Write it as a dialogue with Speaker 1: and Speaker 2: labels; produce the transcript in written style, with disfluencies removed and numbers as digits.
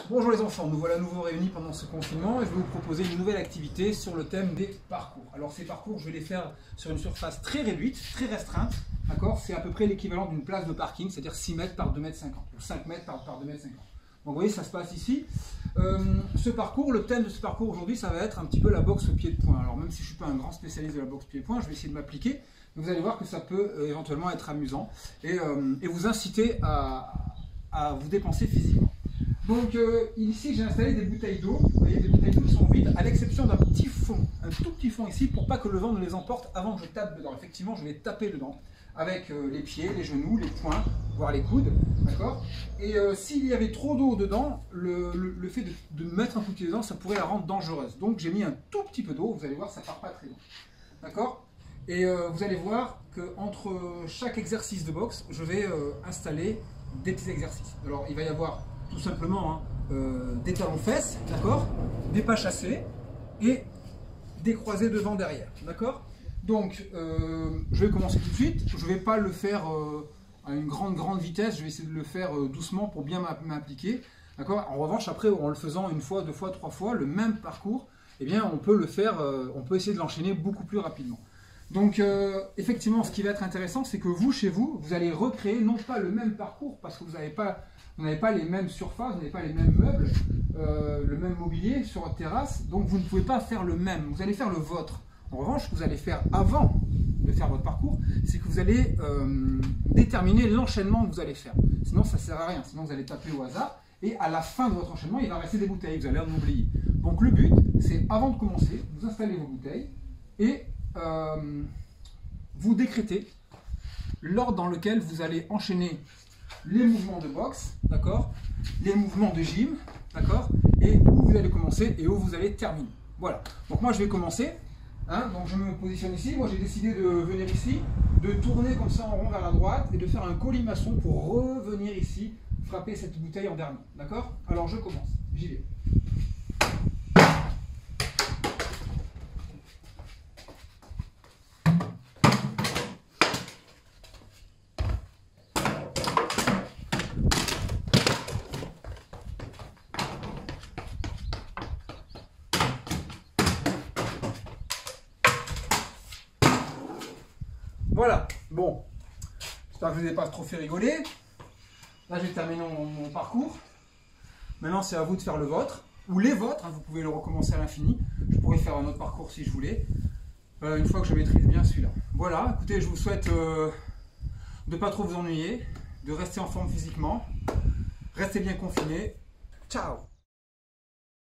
Speaker 1: Bonjour les enfants, nous voilà à nouveau réunis pendant ce confinement et je vais vous proposer une nouvelle activité sur le thème des parcours. Alors ces parcours, je vais les faire sur une surface très réduite, très restreinte, d'accord? C'est à peu près l'équivalent d'une place de parking, c'est-à-dire 6 mètres par 2 mètres 50, ou 5 mètres par 2 mètres 50. Donc vous voyez, ça se passe ici. Ce parcours, le thème de ce parcours aujourd'hui, ça va être un petit peu la boxe au pied de poing. Alors même si je ne suis pas un grand spécialiste de la boxe pied de poing, je vais essayer de m'appliquer. Vous allez voir que ça peut éventuellement être amusant et vous inciter à vous dépenser physiquement. Donc ici j'ai installé des bouteilles d'eau, vous voyez, des bouteilles d'eau sont vides à l'exception d'un petit fond, un tout petit fond ici pour pas que le vent ne les emporte avant que je tape dedans. Effectivement je vais taper dedans avec les pieds, les genoux, les poings, voire les coudes, d'accord. Et s'il y avait trop d'eau dedans, le fait de mettre un coup de pied dedans, ça pourrait la rendre dangereuse. Donc j'ai mis un tout petit peu d'eau, vous allez voir ça part pas très loin, d'accord. Et vous allez voir qu'entre chaque exercice de boxe, je vais installer des petits exercices. Alors il va y avoir tout simplement des talons-fesses, d'accord, des pas chassés et des croisés devant derrière, d'accord. Donc je vais commencer tout de suite. Je ne vais pas le faire à une grande vitesse, je vais essayer de le faire doucement pour bien m'appliquer, d'accord. En revanche, après, en le faisant une fois, deux fois, trois fois, le même parcours, eh bien on peut le faire, on peut essayer de l'enchaîner beaucoup plus rapidement. Donc effectivement, ce qui va être intéressant, c'est que vous, chez vous, vous allez recréer non pas le même parcours, parce que vous n'avez pas les mêmes surfaces, vous n'avez pas les mêmes meubles, le même mobilier sur votre terrasse, donc vous ne pouvez pas faire le même, vous allez faire le vôtre. En revanche, ce que vous allez faire avant de faire votre parcours, c'est que vous allez déterminer l'enchaînement que vous allez faire. Sinon, ça ne sert à rien, sinon vous allez taper au hasard, et à la fin de votre enchaînement, il va rester des bouteilles, vous allez en oublier. Donc le but, c'est avant de commencer, vous installez vos bouteilles, et vous décrétez l'ordre dans lequel vous allez enchaîner les mouvements de boxe, d'accord, les mouvements de gym, d'accord, et où vous allez commencer et où vous allez terminer. Voilà. Donc moi je vais commencer. Donc je me positionne ici. Moi j'ai décidé de venir ici, de tourner comme ça en rond vers la droite et de faire un colimaçon pour revenir ici, frapper cette bouteille en dernier. D'accord? Alors je commence. J'y vais. Voilà, bon, j'espère que je ne vous ai pas trop fait rigoler. Là, j'ai terminé mon parcours. Maintenant, c'est à vous de faire le vôtre, ou les vôtres, vous pouvez le recommencer à l'infini. Je pourrais faire un autre parcours si je voulais, une fois que je maîtrise bien celui-là. Voilà, écoutez, je vous souhaite de ne pas trop vous ennuyer, de rester en forme physiquement, restez bien confinés. Ciao!